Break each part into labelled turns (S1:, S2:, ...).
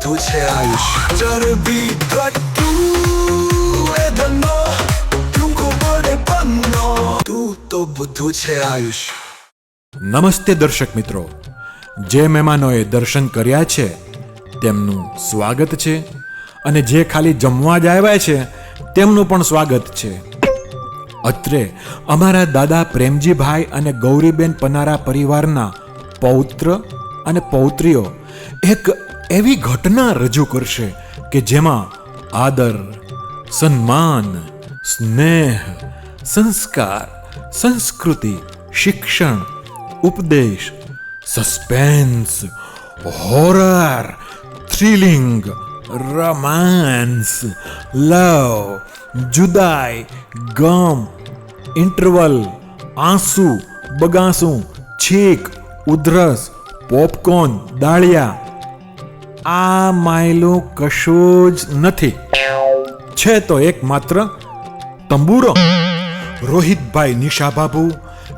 S1: બધું છે આયુષ. ચરબી ઘટતું એ ધનો, ટૂંકો પડે પન્નો, તું તો બધું છે આયુષ.
S2: નમસ્તે દર્શક મિત્રો, જે મહેમાનોએ દર્શન કર્યા છે તેમનું સ્વાગત છે અને જે ખાલી જમવા જ આવ્યા છે તેમનું પણ સ્વાગત છે. અત્રે અમારા દાદા પ્રેમજીભાઈ અને ગૌરીબેન પનારા પરિવારના પૌત્ર અને પૌત્રીઓ એક એવી ઘટના રજૂ કરશે કે જેમાં આદર, સન્માન, સ્નેહ, સંસ્કાર, સંસ્કૃતિ, શિક્ષણ, ઉપદેશ, સસ્પેન્સ, હોરર, થ્રિલિંગ, રોમાન્સ, લવ, જુદાઈ, ગમ, ઇન્ટરવલ, આંસુ, બગાસું, છીક, ઉધરસ, પોપકોર્ન, દાળિયા, આ માયલું કશું જ નથી. છે તો એકમાત્ર તંબુરો. રોહિતભાઈ નિશાબાબુ,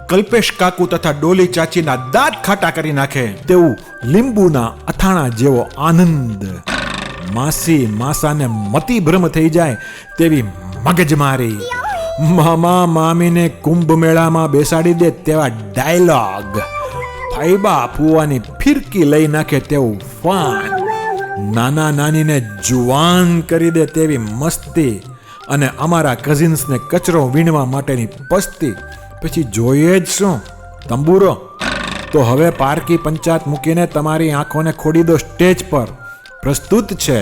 S2: કલ્પેશ કાકુ તથા ડોલી ચાચીના દાંત ખાટા કરી નાખે તેવું લીંબુના અથાણા જેવો આનંદ, માસી માસાને મતિ ભ્રમ થઈ જાય તેવી મગજમારી, મામા મામીને કુંભ મેળામાં બેસાડી દે તેવા ડાયલોગ, ફાઈબા ફુવાની ફિરકી લઈ નાખે તેવું ફન, નાના નાનીને જુવાન કરી દે તેવી મસ્તી અને અમારા કઝિન્સને કચરો વીણવા માટેની પસ્તી. પછી જોઈએ જ શું તંબુરો. તો હવે પારકી પંચાયત મૂકીને તમારી આંખોને ખોડી દો સ્ટેજ પર. પ્રસ્તુત છે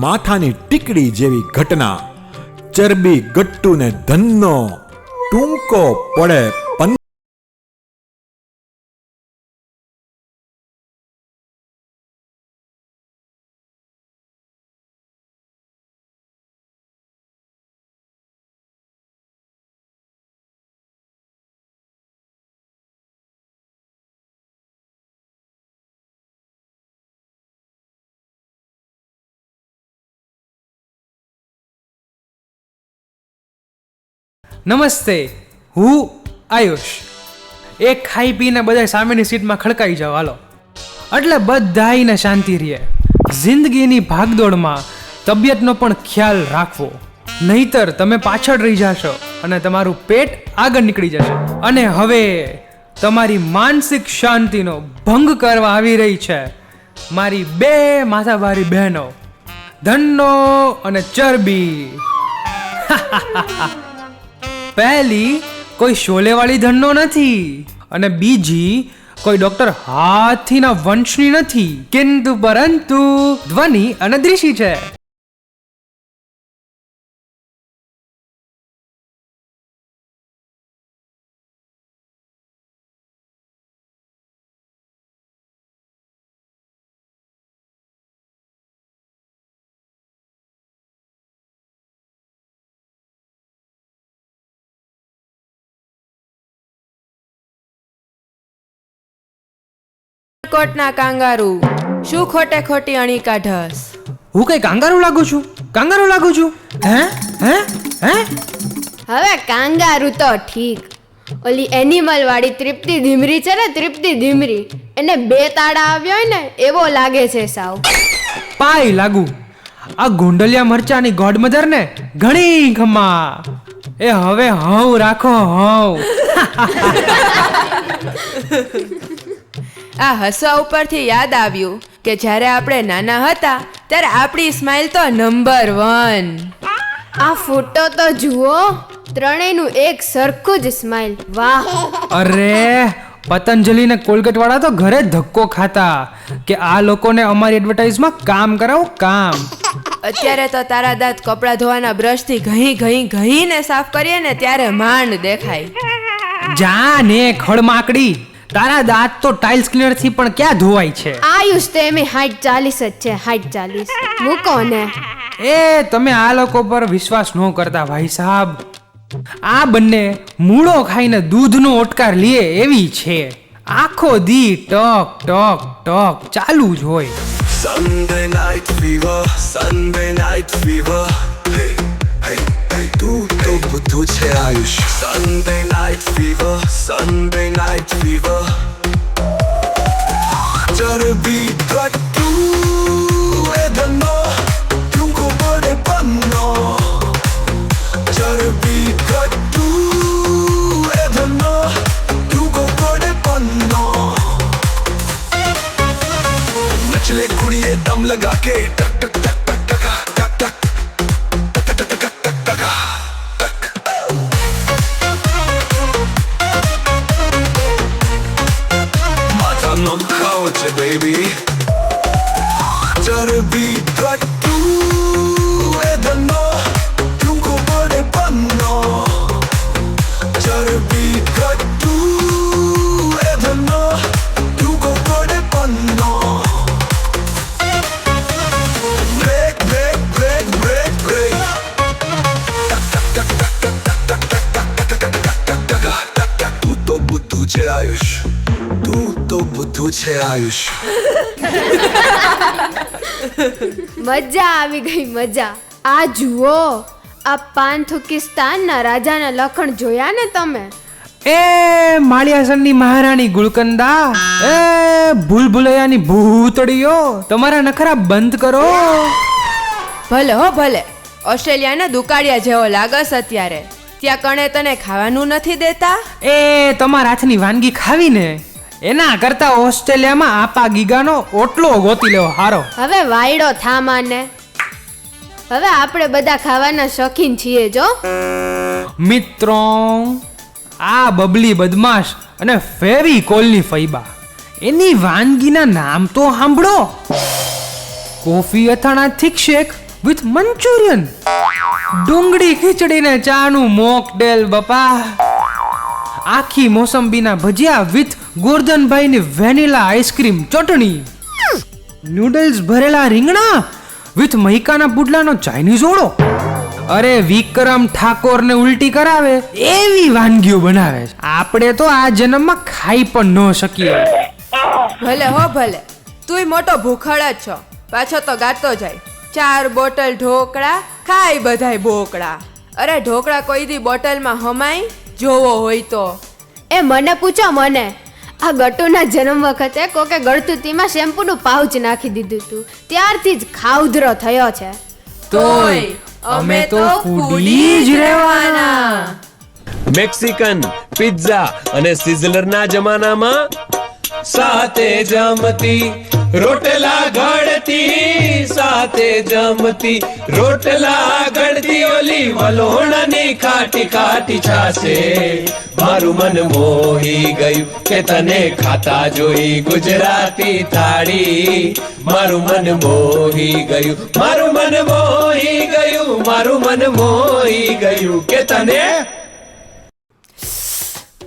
S2: માથાની ટીકડી જેવી ઘટના. ચરબી ગટ્ટુને ધનનો, ટૂંકો પડે પન્નો.
S3: નમસ્તે, હું આયુષ. એક ખાઈ પીને બધા સામેની સીટમાં ખડકાઈ જાઓ હાલો, એટલે બધાઈને શાંતિ રહે. જિંદગીની ભાગદોડમાં તબિયતનો પણ ખ્યાલ રાખવો, નહીતર તમે પાછળ રહી જશો અને તમારું પેટ આગળ નીકળી જશે. અને હવે તમારી માનસિક શાંતિનો ભંગ કરવા આવી રહી છે મારી બે માથાભારી બહેનો, ધનનો અને ચરબી. પહેલી કોઈ શોલેવાળી ધનનો નથી અને બીજી કોઈ ડોક્ટર હાથીના વંશની નથી, કિંતુ પરંતુ ધ્વનિ અને દૃષિ છે.
S4: કોટના કાંગારૂ, શું ખોટે ખોટી અણી કાઢસ?
S3: હું કઈ કાંગારૂ લાગુ છું? કાંગારૂ લાગુ છું? હે હે હે?
S4: હવે કાંગારૂ તો ઠીક, ઓલી એનિમલ વાળી તૃપ્તિ ધીમરી છે ને, તૃપ્તિ ધીમરી, એને બે તાળા આવ્યા હોય ને એવો લાગે છે સાવ.
S3: પાય લાગુ. આ ગોંડલિયા મરચાની ગોડમધર ને ઘણી ખમા. એ હવે હવ રાખો હવ.
S4: આ હસવા ઉપરથી યાદ આવ્યું કે જ્યારે આપણે નાના હતા ત્યારે આપણી સ્માઇલ તો નંબર 1. આ ફોટો તો જુઓ, ત્રણેયનું એક સરખું જ સ્માઇલ. વાહ!
S3: અરે પતંજલિ ને કોલગેટ વાળા તો ઘરે ધક્કો ખાતા કે આ લોકોને અમારી એડવર્ટાઇઝમાં કામ કરાવો કામ.
S4: અત્યારે તો તારા દાંત કપડાં ધોવાના બ્રશથી ઘહીને સાફ કરીએ ને ત્યારે માંડ દેખાય.
S3: જા ને ખડમાકડી, તારા દાંત તો ટાઇલ્સ ક્લીનર થી પણ ક્યાં ધોવાય છે?
S4: આયુષ તો એમ 40 જ છે, 40 મૂકો ને.
S3: એ તમે આ લોકો પર વિશ્વાસ ન કરતા ભાઈ સાહેબ. આ બંને મૂળો ખાઈને દૂધનો ઓટકાર લે એવી છે. આખો દી ટક ટક ટક ચાલુ જ હોય.
S1: Sunday night fever, Sunday night fever. Hey, hey, hey, તું તો બધું છે Ayush. Sunday night fever, Sunday night fever. ચરબી ઘટતું એ ધન के टक टक टक टक टक टक માથાનો દુખાવો છે બેબી ચરબી ઘટતું એ ધનો ટૂંકો પડે પન્નો ચરબી ઘટતું એ ધનો ટૂંકો પડે પન્નો break break break break break તું તો બધું છે આયુષ તું તો બધું છે આયુષ
S4: મજા આવી ગઈ મજા. આ જુઓ, આ પાન્થુકિસ્તાનના રાજાના લખણ જોયા ને તમે?
S3: એ માળિયાસણની મહારાણી ગુલકંદા, એ ભૂલભુલૈયાની ભૂતડીઓ, તમારા નખરા બંધ કરો.
S4: ભલે હો ભલે, ઓસ્ટ્રેલિયાના દુકાળિયા જેવો લાગસ અત્યારે. ત્યાં કણે તને ખાવાનું નથી દેતા?
S3: એ તમારા હાથની વાનગી ખાવીને એના કરતા ઓસ્ટ્રેલિયામાં આપા ગીગાનો ઓટલો ગોતી લેવો હારો.
S4: હવે વાયડો થામાને. હવે આપણે બધા ખાવાના શોખીન છીએ જો.
S3: મિત્રો, આ બબલી બદમાશ અને ફેવિકોલની ફૈબા, એની વાનગીના નામ તો સાંભળો. કોફી અથાણા થીક શેક વિથ મંચુરિયન, ડુંગળી ખીચડીને ચાનું મોકટેલ બપા, આખી મોસંબીના ભજીયા વિથ ગોરધનભાઈની વેનીલા આઈસ્ક્રીમ ચટણી, નૂડલ્સ ભરેલા રીંગણા વિથ મહિકાના પુડલાનો ચાઇનીઝ ઓળો. અરે વિક્રમ ઠાકોરને ઉલટી કરાવે એવી વાનગીઓ બનાવે છે. આપણે તો આ જન્મમાં ખાઈ પણ ન શકીએ.
S4: ભલે હો ભલે, તુંય મોટો ભૂખડ જ છો. પાછો તો ગાતો જાય 4 બોટલ ઢોકળા ખાય બધાય બોકડા. અરે ઢોકળા કોઈ દી બોટલમાં હમાય જોવો હોય તો. એ મને પૂછો મને, આ ગટુના જન્મ વખતે કોકે ગળતુતીમાં શેમ્પૂનું પાઉચ નાખી દીધું હતું, ત્યારથી જ ખાઉધરો થયો છે.
S3: તોય અમે તો ફૂડી જ રહેવાના.
S5: મેક્સિકન પિઝા અને સિઝલરના જમાનામાં સાથે જમતી રોટલા ઘડતી, સાથે જમતી રોટલા ઘડતી, ઓલી વલોણાની ખાટી ખાટી છાશે. મારું મન મોહી ગયું કે તને ખાતા જોઈ ગુજરાતી થાળી. મારું મન મોહી ગયું, મારું મન મોહી ગયું, મારું મન મોહી ગયું કે તને.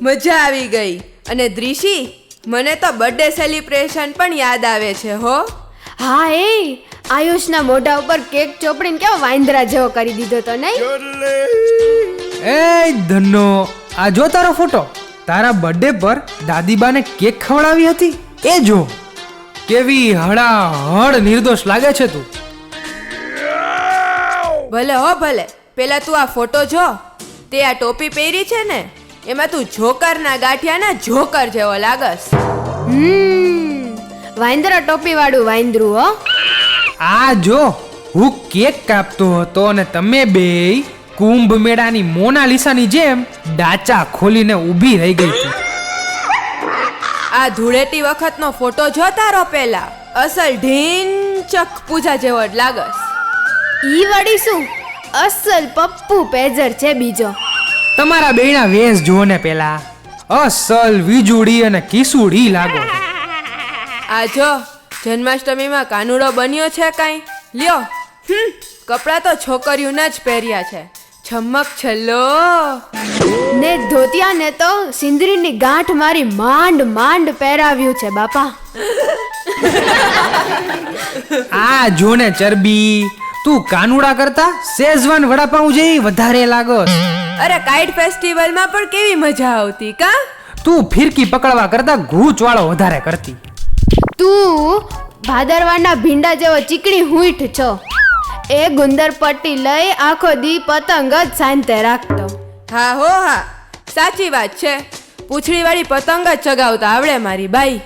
S4: મજા આવી ગઈ. અને દ્રિશી, મને તો બર્થડે સેલિબ્રેશન પણ યાદ આવે છે હો. હા, એ આયુષના મોઢા ઉપર કેક ચોપડીને કેવો વાંદરા જેવો કરી દીધો તો નહીં?
S3: એ ધન્નો, આ જો તારો ફોટો. તારા બર્થડે પર દાદીબાને કેક ખવડાવી હતી એ જો. કેવી હળાહળ નિર્દોષ લાગે છે તું.
S4: ભલે હો ભલે, પેલા તું આ ફોટો જો. તે આ ટોપી પહેરી છે ને, એમાં તું જોકરના ગાંઠિયાના જોકર જેવો લાગસ. વાંદરા ટોપી વાળું વાંદરું હો.
S3: આ જો, હું કેક કાપતો હતો અને તમે બેય કુંભ મેળાની મોનાલિસાની જેમ ડાચા ખોલીને ઊભી રહી ગઈ હતી.
S4: આ ધૂળેટી વખતનો ફોટો જો તારો પેલા, અસલ ઢીંચક પૂજા જેવો જ લાગસ. ઈ વળી શું, અસલ પપ્પુ પેજર છે બીજો.
S3: તમારા બેયના વેશ જુઓ ને પેલા, અસલ વીજુડી અને કિસુડી લાગો.
S4: આ જો, જન્માષ્ટમીમાં કાનુડો બન્યો છે કાંઈ? લ્યો, કપડાં તો છોકરીઓના જ પહેર્યા છે. છમક છલ્લો ને ધોતિયાને તો સિંદરીની ગાંઠ મારી માંડ માંડ પહેરાવ્યું છે બાપા.
S3: આ જો ને ચરબી, તું કાનુડા કરતા શેઝવાન વડાપાઉં જેવી વધારે લાગો.
S4: અરે કાઇટ ફેસ્ટિવલમાં પણ કેવી મજા આવતી કા?
S3: તું ફિરકી પકડવા કરતા ઘૂંચ વાળો વધારે કરતી.
S4: તું ભાદરવાના ભીંડા જેવો ચીકણી હુંઠ છો. એ ગુંદર પટ્ટી લઈ આખો દી પતંગ જ શાંતે રાખતો. હા હો હા, સાચી વાત છે. પૂંછડી વાળી પતંગ જ ચગાવતા આવડે મારી બાઈ.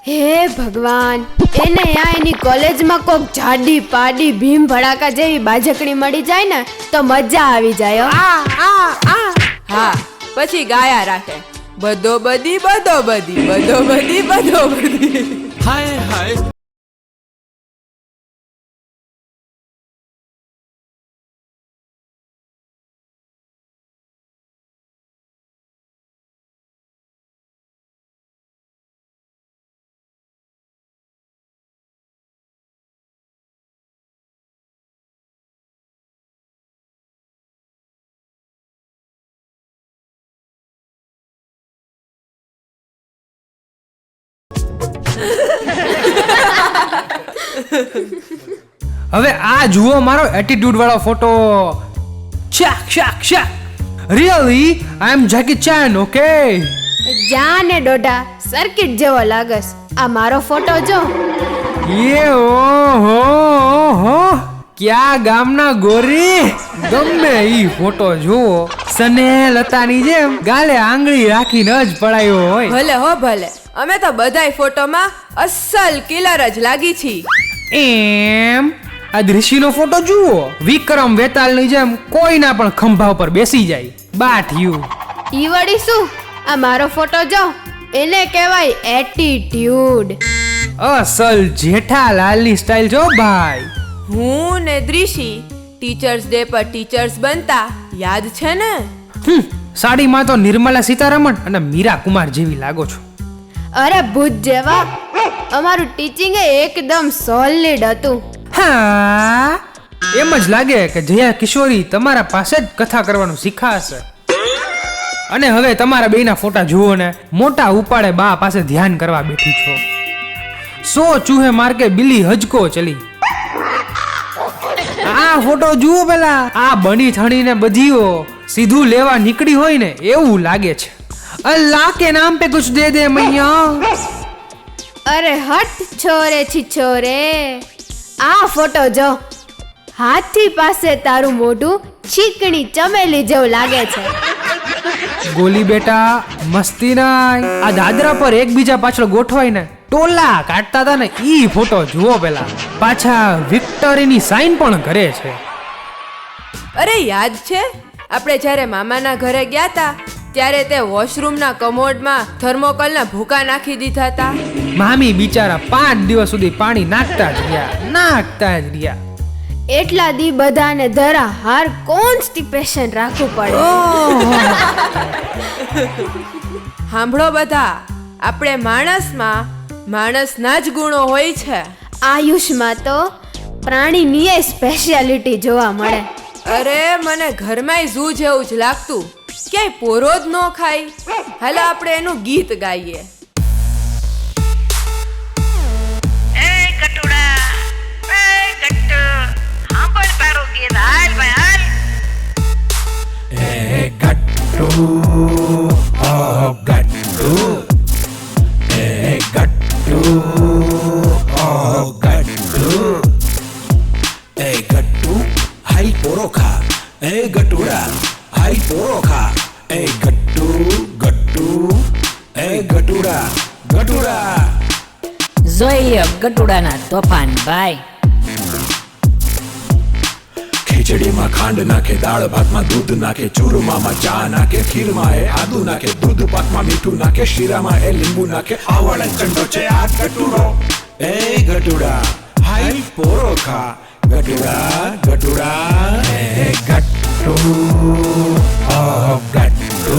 S4: હે ભગવાન, એને આ એની કોલેજમાં કોક જાડી પાડી ભીમ ભડાકા જેવી બાજકડી મળી જાય ને તો મજા આવી જાય. હા, પછી ગાયા રાખે બધો બધી બધો બધી બધો બધી બધો બધી.
S1: હાય હાય
S3: હવે આ જુઓ મારો એટીટ્યુડ વાળો ફોટો. શાક શાક શાક. Really I am Jackie Chan. Okay.
S4: જાને ડોડા સર્કિટ જેવો લાગસ. આ મારો ફોટો જો.
S3: ये ઓહો ક્યાં ગામના ગોરી. ગમે ઈ ફોટો જુઓ સને લતાની જેમ ગાલે આંગળી રાખીને જ પડાયો હોય.
S4: ભલે હો ભલે, અમે તો બધાય ફોટોમાં અસલ કિલર જ લાગી છી.
S3: એમ આ દૃશ્યનો ફોટો જુઓ. વિક્રમ વેતાલની જેમ કોઈના પણ ખંભા ઉપર બેસી જાય. બાઠિયું.
S4: ઈ વળી શું? આ મારો ફોટો જો, એને કહેવાય એટીટ્યુડ.
S3: અસલ જેઠાલાલની સ્ટાઇલ જો ભાઈ.
S4: હું ને દ્રિશી ટીચર્સ ડે પર ટીચર્સ બનતા યાદ છે ને?
S3: સાડીમાં તો નિર્મલા સીતારમણ અને મીરા કુમાર જેવી લાગો છો.
S4: અરે ભૂત જેવા. અમારું ટીચિંગ એકદમ સોલિડ હતું.
S3: હા એમ જ લાગે કે જયા કિશોરી તમારા પાસે જ કથા કરવાનું શીખાશે. અને હવે તમારા બેયના ફોટા જુઓ ને. મોટા ઉપાડે બા પાસે ધ્યાન કરવા બેઠી છો. 100 ચૂહે માર કે બિલ્લી હજકો ચલી. આ ફોટો જુઓ પેલા. આ બની થણીને બધીઓ સીધું લેવા નીકળી હોય ને એવું લાગે છે. અલ્લાહ કે નામ પે કુછ દે દે મૈયા.
S4: અરે હટ છોરે છીછોરે. આ ફોટો જો. હાથી પાસે તારું મોઢું ચીકણી ચમેલી જેવું લાગે છે.
S3: ગોલી બેટા મસ્તી નાય. આ દાદરા પર એકબીજા પાછળ ગોઠવાઈને ટોલા કાઢતા હતા ને ઈ ફોટો જુઓ પેલા. પાછા વિક્ટરીની સાઈન પણ કરે છે.
S4: અરે યાદ છે આપણે જ્યારે મામાના ઘરે ગયા હતા ત્યારે તે વોશરૂમના કમોડમાં થર્મોકોલના ભૂકા નાખી દીધા હતા.
S3: મામી બિચારા 5 દિવસ સુધી પાણી નાખતા જ રહ્યા.
S4: એટલા દી બધાને ધરા હાર કોન્સ્ટિપેશન રાખવું પડે. સાંભળો બધા, આપણે માણસના જ ગુણો હોય છે. આયુષમાં તો પ્રાણીની સ્પેશિયાલિટી જોવા મળે. અરે મને ઘરમાંય ઝૂ જેવું જ લાગતું. ક્યાંય પોરો જ ન ખાય. હાલો આપણે એનું ગીત ગાઈએ.
S6: જોઈએ ગટુડાના તોફાન ભાઈ.
S2: ખીચડીમાં ખાંડ નાખે, દાળ ભાતમાં દૂધ નાખે, ચૂરમામાં ચા નાખે, ખીરમાં એ આદુ નાખે, દૂધ પાકમાં મીઠું નાખે, શીરામાં એ લીંબુ નાખે. આવળ ચંડો છે આ ગટુડો. એ ગટુડા હાઈ પોરો ખા. ગટુડા ગટુડા એ ગટુ ગટુ.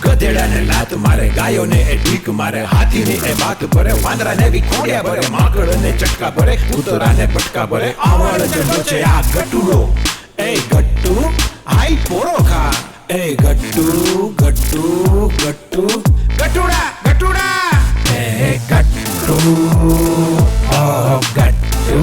S2: ગધેડાને લાત મારે, ગાયોને એ ઢીક મારે, હાથીને એ વાત ભરે, વાંદરાને બી ખોડિયા ભરે, માકડને ચટકા ભરે, કૂતરાને પટકા ભરે. આવળ ચંડો છે આ ગટુડો. એ ગટ્ટુ હાઈ પોરો ખા. એ ગટ્ટુ ગટ્ટુ ગટ્ટુ. ગટુડા ગટુડા એ ગટ્ટુ ગટ્ટુ.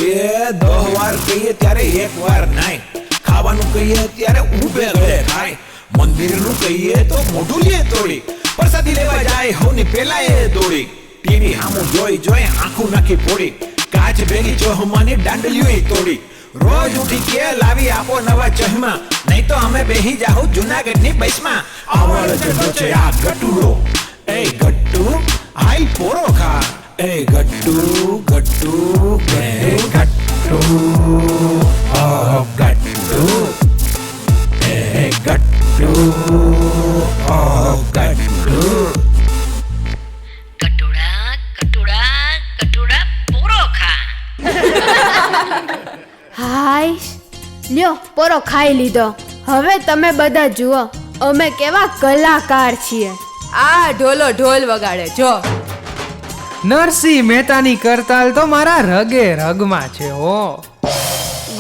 S2: એ 10 વાર કહીએ ત્યારે 1 વાર નાય. ખાવાનું કહીએ ત્યારે ઊભે ગળે ખાય. મંદિરનું કહીએ તો મોઢું લે તોડી. પ્રસાદી લેવા જાય હવની પેલા એ દોડી. ટીવી હામું જોઈ આંખું નાખી ફોડી. કાચ ભેગી ચોહમાની દાંડલીઓ તોડી. રોજ ઉઠી કે લાવી આપો નવા ચશ્મા, નહીં તો અમે બેહી જાહુ જુનાગઢની બસમાં. આવળ ચંડો છે આ ગટુડો. એ ગટ્ટુ હાઈ પોરો ખા. એ ગટ્ટુ ગટ્ટુ ગટ્ટુ ગટ્ટુ એ ગટ્ટુ ગટ્ટુ.
S6: ગટુડા ગટુડા ગટુડા પૂરો ખા.
S4: હાય લ્યો પોરો ખાઈ લીધો. હવે તમે બધા જુઓ અમે કેવા કલાકાર છીએ. આ ઢોલો ઢોલ વગાડે જો.
S3: નરસિંહ મહેતાની કરતાલ તો મારા રગે રગમાં છે હો.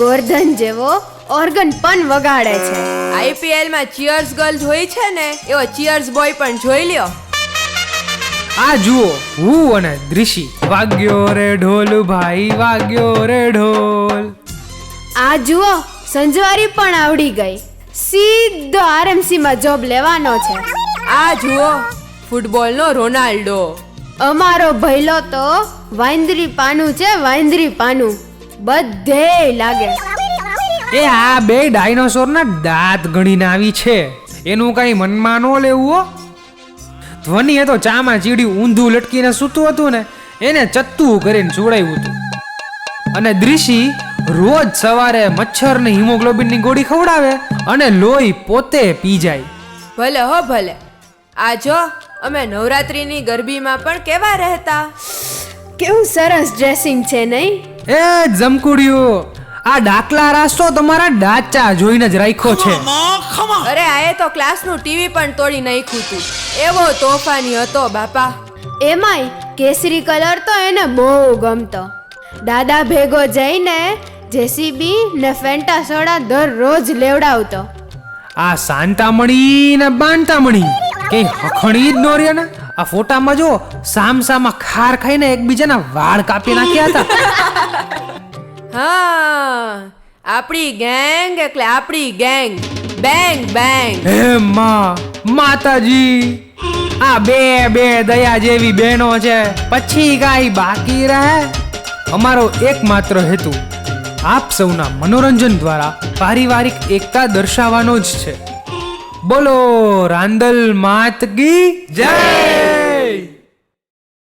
S4: ગોર્ધન જેવો ઓર્ગન પણ વગાડે છે. IPL માં ચીયર્સ ગર્લ્સ હોય છે ને, એવો ચીયર્સ બોય પણ જોઈ લ્યો.
S3: આ જુઓ હું અને દૃશી. વાગ્યો રે ઢોલ ભાઈ, વાગ્યો રે ઢોલ.
S4: આ જુઓ સંજવારી પણ આવડી ગઈ, સીધો RMC માં જોબ લેવાનો છે.
S7: આ જુઓ ફૂટબોલનો રોનાલ્ડો.
S4: અમારો ભૈલો તો વાંદરી પાનું છે, વાંદરી પાનું બધે લાગે.
S3: એ આ બે ડાયનોસોરના દાંત ગણીને આવી છે, એનું કઈ મનમાં ન લેવું હો. ધ્વનિએ તો ચામાં ચીડ્યું ઊંધું લટકીને સૂતું હતું ને એને ચત્તું કરીને સુવડાવ્યું હતું. અને દૃશી રોજ સવારે મચ્છરને હિમોગ્લોબિનની ગોળી ખવડાવે અને લોહી પોતે પી જાય.
S7: ભલે હો ભલે. આ જો અમે નવરાત્રીની ગરબીમાં પણ કેવા રહેતા.
S4: કેવું સરસ ડ્રેસિંગ છે નહીં?
S3: એ જમકુડિયું, આ ડાકલા રાસ્તો તમારા ડાચા જોઈને જ રાખ્યો છે.
S7: અરે આએ તો ક્લાસનું ટીવી પણ તોડી નાખ્યું હતું. એવો તોફાની હતો બાપા.
S4: એમાંય કેસરી કલર તો એને બહુ ગમતો. દાદા ભેગો જઈને JCB ને ફેન્ટા સોડા દરરોજ લેવડાવતો.
S3: આ શાંતામણી ને બાંતામણી કે હખણી જ નો રે ને. આ ફોટામાં જો સામસામાં ખાર ખાઈને એકબીજાના વાળ કાપી નાખ્યા હતા.
S7: હા આપણી ગેંગ એટલે આપણી ગેંગ. Bang bang.
S3: હે માં, માતાજી, આ બે દયા જેવી બહેનો છે, પછી કાંઈ બાકી રહે? અમારો એકમાત્ર હેતુ આપ સૌના મનોરંજન દ્વારા પારિવારિક એકતા દર્શાવવાનો જ છે. બોલો રાંદલ માત કી જય.